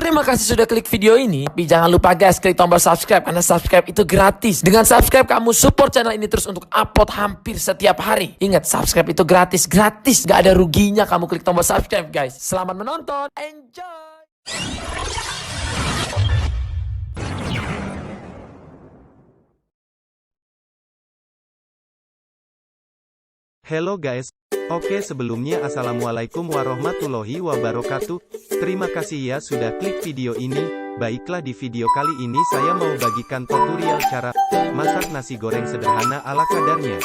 Terima kasih sudah klik video ini. Tapi jangan lupa guys, klik tombol subscribe karena subscribe itu gratis. Dengan subscribe kamu support channel ini terus untuk upload hampir setiap hari. Ingat, subscribe itu gratis, gak ada ruginya kamu klik tombol subscribe guys. Selamat menonton, enjoy. Hello guys. Oke, sebelumnya assalamualaikum warahmatullahi wabarakatuh. Terima kasih ya sudah klik video ini. Baiklah, di video kali ini saya mau bagikan tutorial cara masak nasi goreng sederhana ala kadarnya.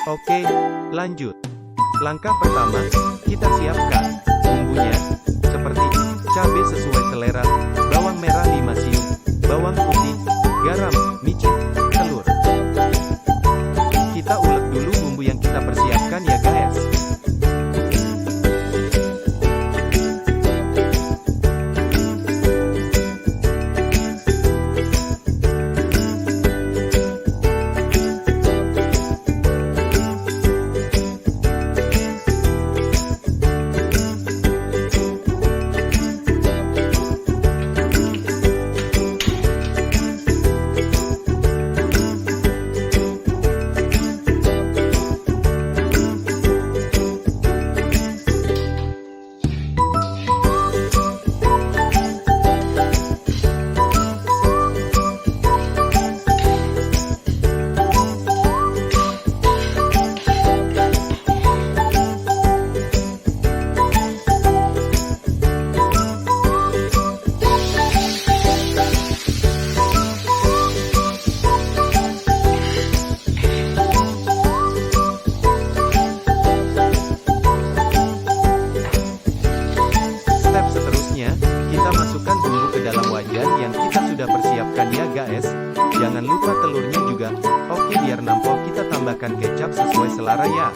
Oke, lanjut. Langkah pertama, kita siapkan bumbunya seperti cabai sesuai selera, bawang merah 5 siung, bawang putih, garam, micin, telur. Kita ulek dulu bumbu yang kita persiapkan ya guys. Kita masukkan bumbu ke dalam wajan yang kita sudah persiapkan ya guys. Jangan lupa telurnya juga. Oke, biar nampol kita tambahkan kecap sesuai selera ya.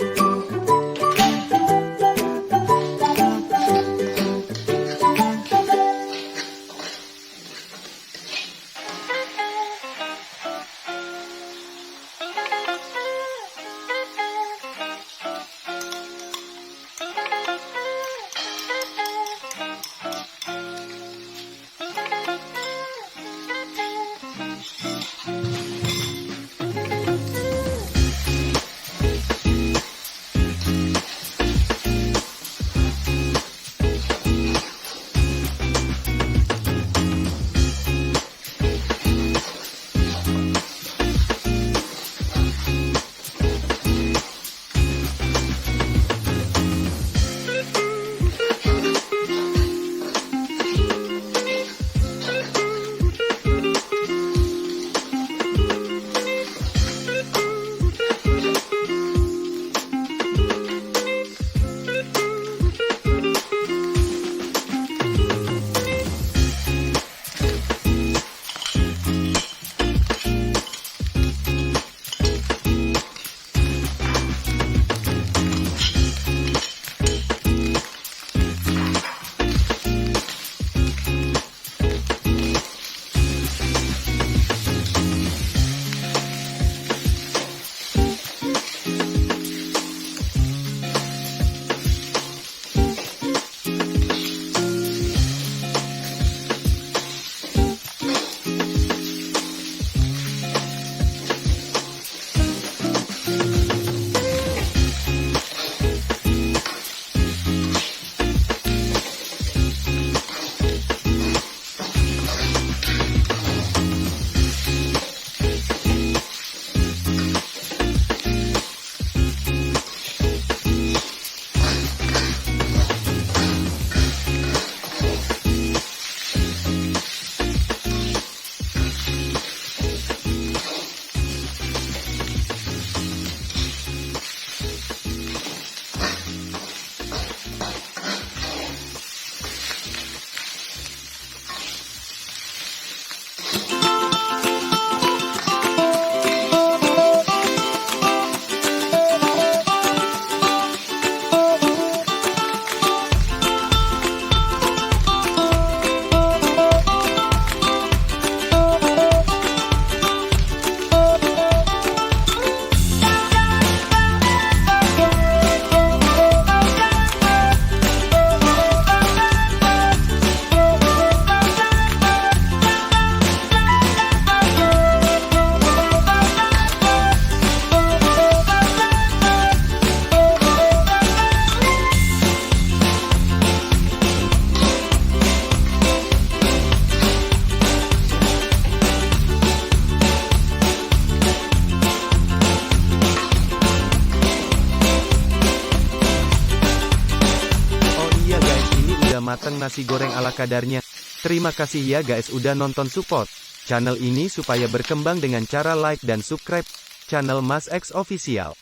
lontong nasi goreng ala kadarnya. Terima kasih ya guys udah nonton, support channel ini supaya berkembang dengan cara like dan subscribe channel Mas X Official.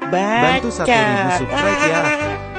Bantu 1000 subscribe ya.